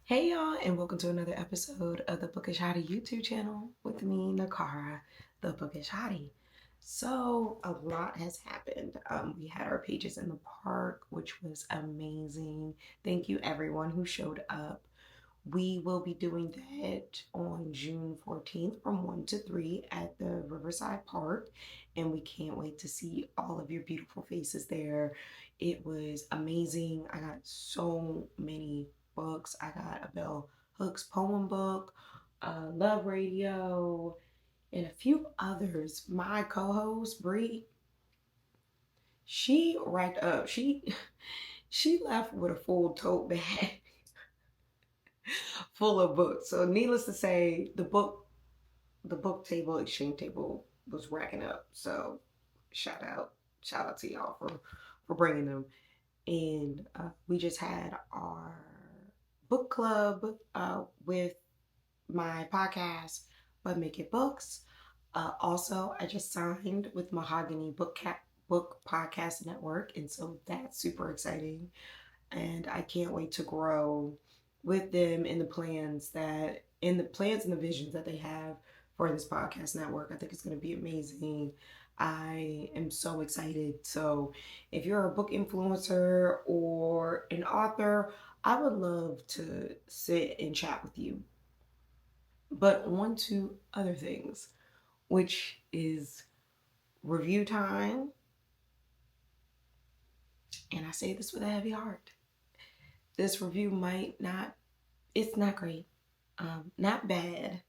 Hey y'all, and welcome to another episode of the Bookish Hottie YouTube channel with me, Nakara, the Bookish Hottie. So a lot has happened. We had our pages in the park, which was amazing. Thank you everyone who showed up. We will be doing that on June 14th from 1 to 3 at the Riverside Park, and we can't wait to see all of your beautiful faces there. It was amazing. I got so many books. I got a Bell Hooks poem book, Love Radio, and a few others. My co-host Bree, she racked up. She left with a full tote bag full of books. So needless to say, the book table, exchange table was racking up. So shout out, shout out to y'all for bringing them. And we just had our book club with my podcast, But Make It Books. Also, I just signed with Mahogany Book Podcast Network, and so that's super exciting. And I can't wait to grow with them in the plans and the visions that they have for this podcast network. I think it's going to be amazing. I am so excited. So, if you're a book influencer or an author, I would love to sit and chat with you. But on to other things, which is review time. And I say this with a heavy heart. This review it's not great. Not bad,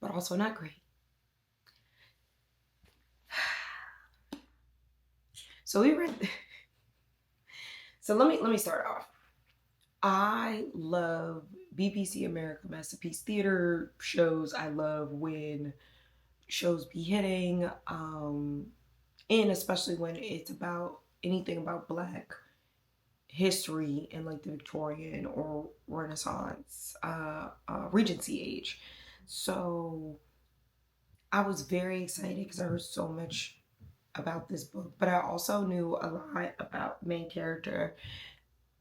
but also not great. So we read. So let me start off. I love BBC America Masterpiece Theater shows. I love when shows be hitting, and especially when it's about anything about Black history in like the Victorian or Renaissance, Regency age. So I was very excited because I heard so much about this book, but I also knew a lot about main character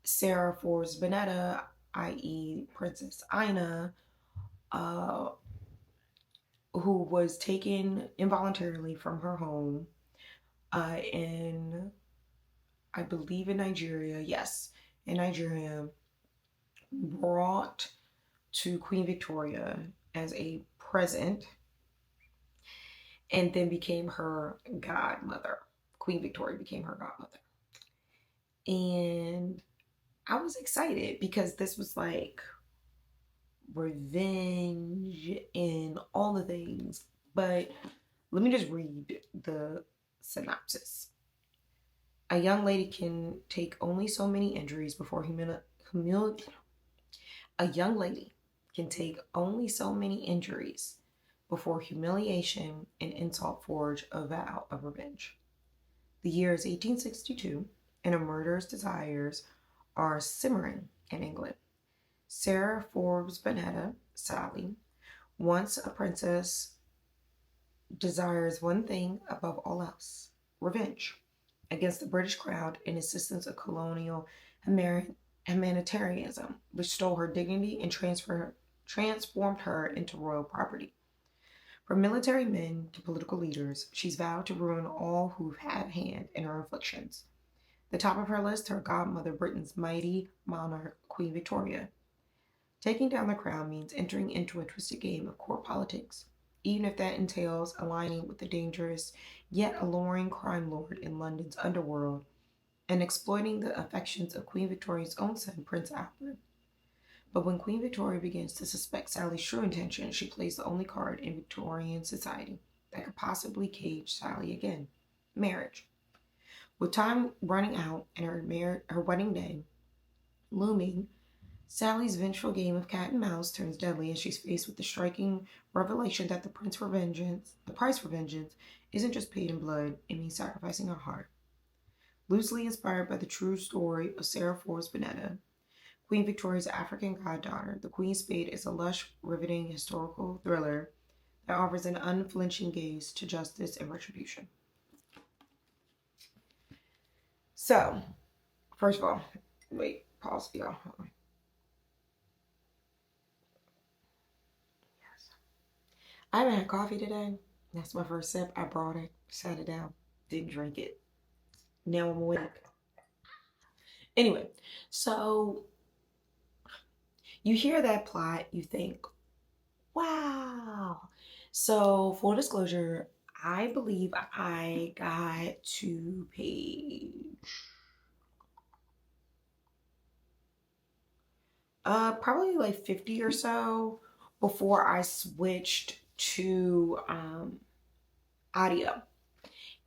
Sarah Forbes Bonetta, i.e., Princess Ina, uh, who was taken involuntarily from her home in, I believe, in Nigeria. Yes, in Nigeria, brought to Queen Victoria as a present, and then became her godmother. Queen Victoria became her godmother. And I was excited because this was like revenge and all the things. But let me just read the synopsis. A young lady can take only so many injuries before a young lady can take only so many injuries before humiliation and insult forge a vow of revenge. The year is 1862, and a murderous desires are simmering in England. Sarah Forbes Bonetta, Sally, once a princess, desires one thing above all else: revenge against the British crown in assistance of colonial humanitarianism, which stole her dignity and transformed her into royal property. From military men to political leaders, she's vowed to ruin all who've had a hand in her afflictions. The top of her list, her godmother, Britain's mighty monarch, Queen Victoria. Taking down the crown means entering into a twisted game of court politics, even if that entails aligning with the dangerous yet alluring crime lord in London's underworld and exploiting the affections of Queen Victoria's own son, Prince Albert. But when Queen Victoria begins to suspect Sally's true intentions, she plays the only card in Victorian society that could possibly cage Sally again: marriage. With time running out and her wedding day looming, Sally's vengeful game of cat and mouse turns deadly as she's faced with the striking revelation that the price for vengeance, isn't just paid in blood, it means sacrificing her heart. Loosely inspired by the true story of Sarah Forbes Bonetta, Queen Victoria's African goddaughter, The Queen's Spade is a lush, riveting historical thriller that offers an unflinching gaze to justice and retribution. So, first of all, wait, pause, y'all. I haven't had coffee today. That's my first sip. I brought it, sat it down, didn't drink it. Now I'm awake. Anyway, so you hear that plot, you think, wow. So, full disclosure, I believe I got to page probably like 50 or so before I switched to audio.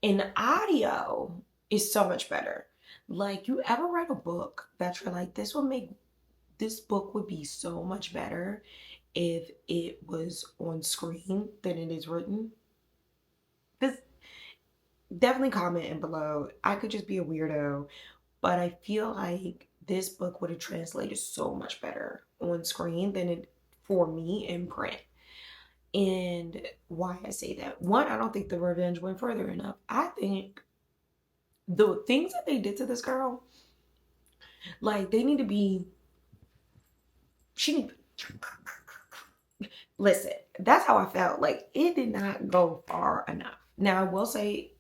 And audio is so much better. Like, you ever read a book that you're like, this book would be so much better if it was on screen than it is written? This definitely comment in below. I could just be a weirdo, but I feel like this book would have translated so much better on screen than it for me in print. And why I say that, one, I don't think the revenge went further enough. I think the things that they did to this girl, like, they need to be, she need, listen, that's how I felt. Like, it did not go far enough. Now I will say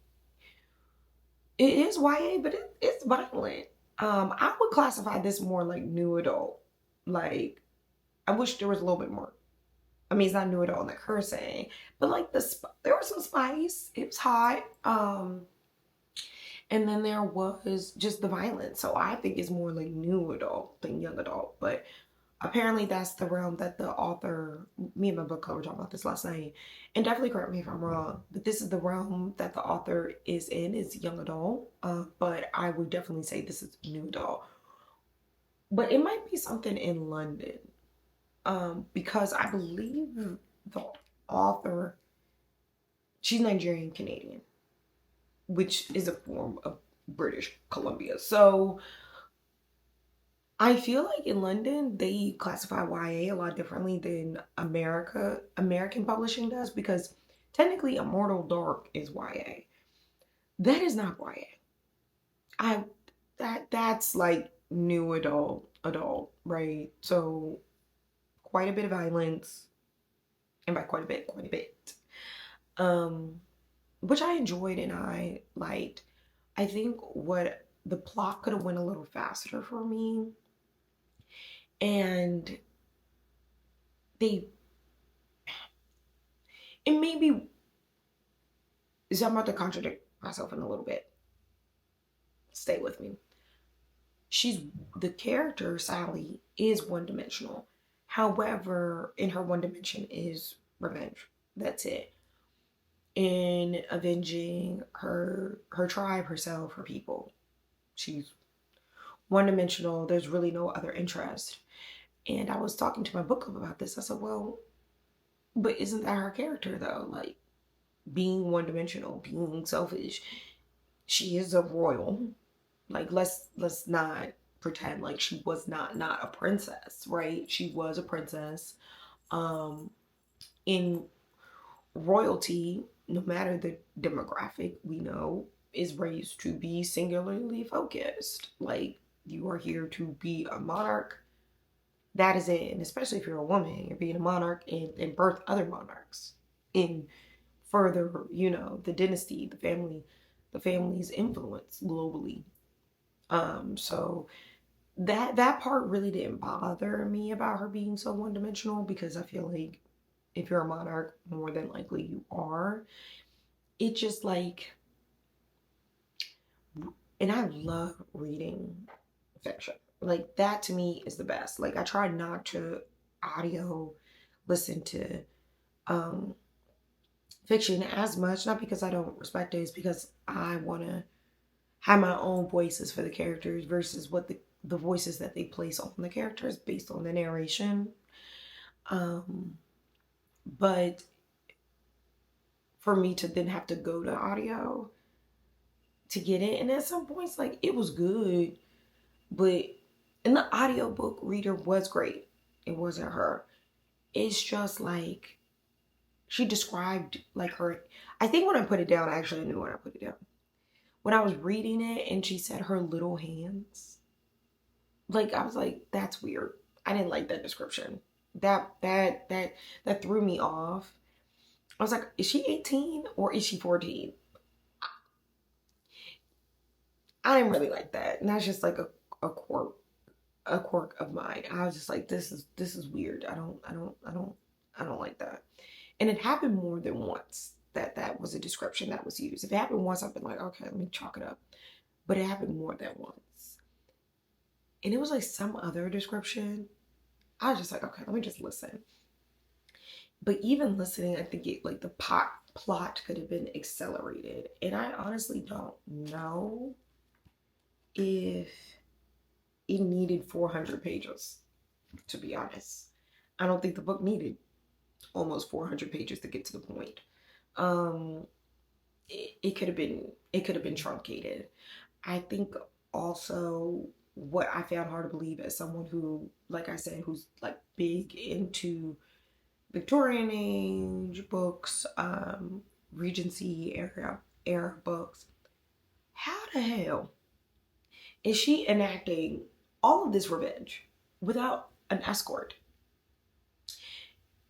it is YA, but it's violent. I would classify this more like new adult. Like, I wish there was a little bit more. I mean, it's not new adult like her saying, but like there was some spice. It was hot. And then there was just the violence. So I think it's more like new adult than young adult. But apparently that's the realm that the author, me and my book club were talking about this last night, and definitely correct me if I'm wrong, but this is the realm that the author is in, is young adult. But I would definitely say this is new adult. But it might be something in London, because I believe the author, she's Nigerian Canadian, which is a form of British Columbia. So I feel like in London they classify YA a lot differently than American publishing does, because technically Immortal Dark is YA. That is not YA. I that's like new adult, right? So quite a bit of violence, and by quite a bit, quite a bit. Which I enjoyed and I liked. I think what the plot could have went a little faster for me, and they it maybe, so I'm about to contradict myself in a little bit. Stay with me. She's the character, Sally, is one dimensional. However, in her one dimension is revenge. That's it. In avenging her tribe, herself, her people. She's one dimensional. There's really no other interest. And I was talking to my book club about this. I said, well, but isn't that her character though? Like, being one dimensional, being selfish. She is a royal. Like, let's not pretend like she was not a princess, right? She was a princess. In royalty, no matter the demographic, we know is raised to be singularly focused. Like, you are here to be a monarch. That is it. And especially if you're a woman, you're being a monarch and birth other monarchs in further, the dynasty, the family's influence globally. So that part really didn't bother me about her being so one-dimensional, because I feel like if you're a monarch, more than likely you are. It just like, and I love reading fiction. Like, that to me is the best. Like, I try not to audio listen to fiction as much, not because I don't respect it, it's because I want to have my own voices for the characters versus what the voices that they place on the characters based on the narration. But for me to then have to go to audio to get it, and at some points, like, it was good, but and the audiobook reader was great. It wasn't her. It's just like, she described like her, I think when I put it down, actually I knew when I put it down. When I was reading it and she said her little hands, like, I was like, that's weird. I didn't like that description. That threw me off. I was like, is she 18 or is she 14? I didn't really like that. And that's just like a quirk of mine. I was just like, this is weird. I don't like that. And it happened more than once that was a description that was used. If it happened once, I've been like, okay, let me chalk it up. But it happened more than once. And it was like some other description. I was just like, okay, let me just listen. But even listening, I think it like the plot could have been accelerated. And I honestly don't know if it needed 400 pages, to be honest. I don't think the book needed almost 400 pages to get to the point. Um, it could have been truncated. I think also what I found hard to believe as someone who, like I said, who's like big into Victorian age books, Regency era books. How the hell is she enacting all of this revenge without an escort?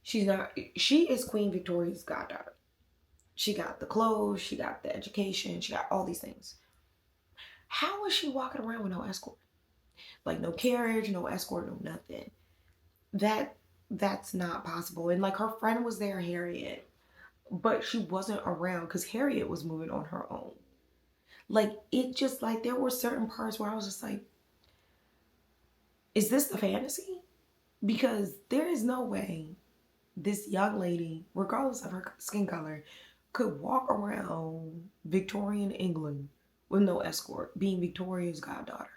She's not. She is Queen Victoria's goddaughter. She got the clothes, she got the education, she got all these things. How is she walking around with no escort? Like no carriage, no escort, no nothing. That's not possible. And like her friend was there, Harriet, but she wasn't around because Harriet was moving on her own. Like it just like there were certain parts where I was just like, is this the fantasy? Because there is no way this young lady, regardless of her skin color, could walk around Victorian England with no escort, being Victoria's goddaughter.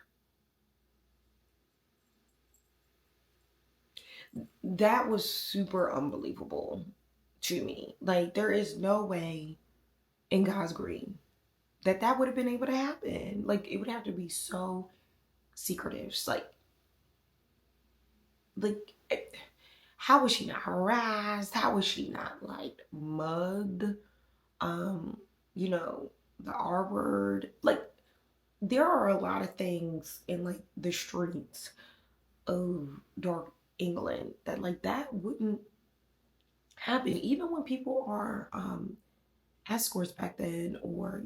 That was super unbelievable to me. Like, there is no way in God's green that would have been able to happen. Like, it would have to be so secretive. It's like, how was she not harassed? How was she not like mugged? Um, you know, the R word. Like, there are a lot of things in like the streets of dark England that like that wouldn't happen. Even when people are escorts back then, or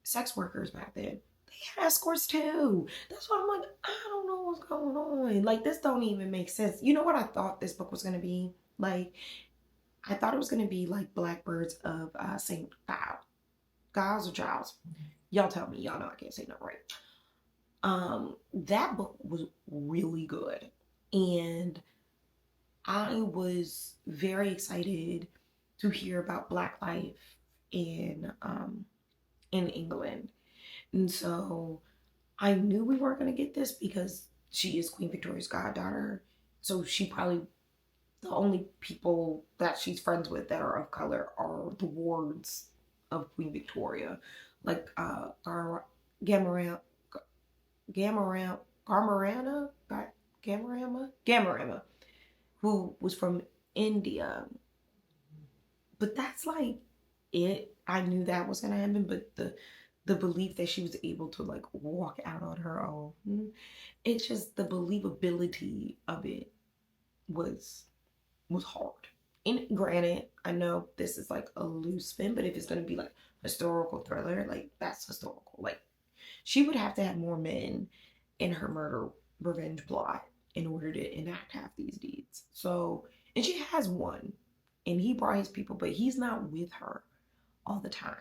sex workers back then, they had escorts too. That's why I'm like, I don't know what's going on. Like this don't even make sense. You know what I thought this book was gonna be? Like I thought it was gonna be like Blackbirds of Saint Giles. Giles or Giles. Y'all tell me, y'all know I can't say no right. That book was really good. And I was very excited to hear about Black life in England. And so I knew we weren't gonna get this because she is Queen Victoria's goddaughter. So she probably the only people that she's friends with that are of color are the wards of Queen Victoria. Like Gamarama Gamarama Gamarana Gamarama, who was from India. But that's like it. I knew that was gonna happen, but the belief that she was able to like walk out on her own, it's just the believability of it was hard. And granted, I know this is like a loose spin, but if it's gonna be like historical thriller, like that's historical. Like she would have to have more men in her murder revenge plot in order to enact half these deeds. So, and she has one, and he brought his people, but he's not with her all the time.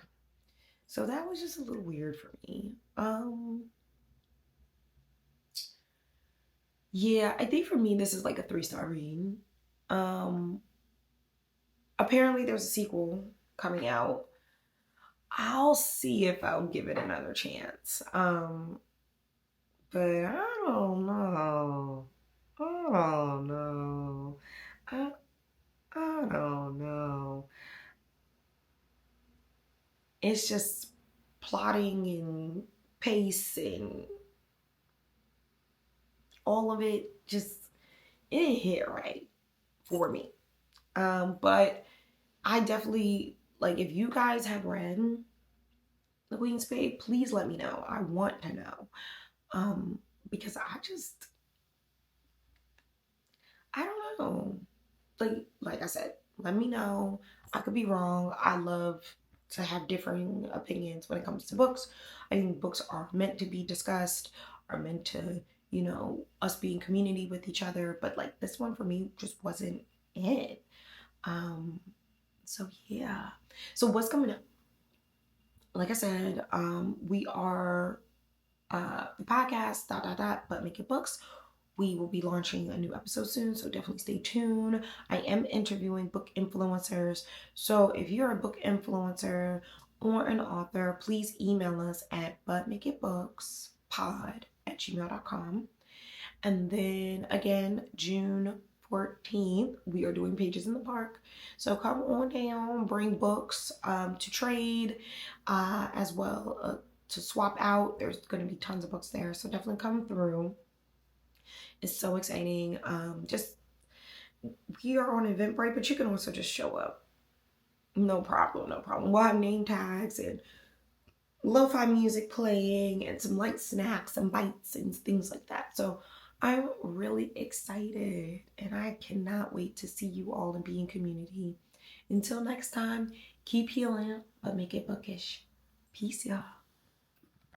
So that was just a little weird for me. Yeah, I think for me this is like a 3-star read. Um, Apparently there's a sequel coming out. I'll see if I'll give it another chance. But I don't know. I don't know. I I don't know. It's just plotting and pace and all of it just it didn't hit right for me. But I definitely like if you guys have read The Queen's Spade, please let me know. I want to know. Because I don't know. Like I said, let me know. I could be wrong. I love to have differing opinions when it comes to books. I think books are meant to be discussed, are meant to, us be in community with each other. But like this one for me just wasn't it. Um, so yeah. So what's coming up? Like I said, we are the podcast, but make it books. We will be launching a new episode soon, so definitely stay tuned. I am interviewing book influencers. So if you're a book influencer or an author, please email us at butmakeitbookspod@gmail.com. And then again, June 14th, we are doing Pages in the Park. So come on down, bring books to trade as well to swap out. There's going to be tons of books there. So definitely come through. It's so exciting. Just we are on Eventbrite, but you can also just show up. No problem, no problem. We'll have name tags and lo-fi music playing and some light snacks and bites and things like that. So I'm really excited and I cannot wait to see you all and be in community. Until next time, keep healing, but make it bookish. Peace, y'all.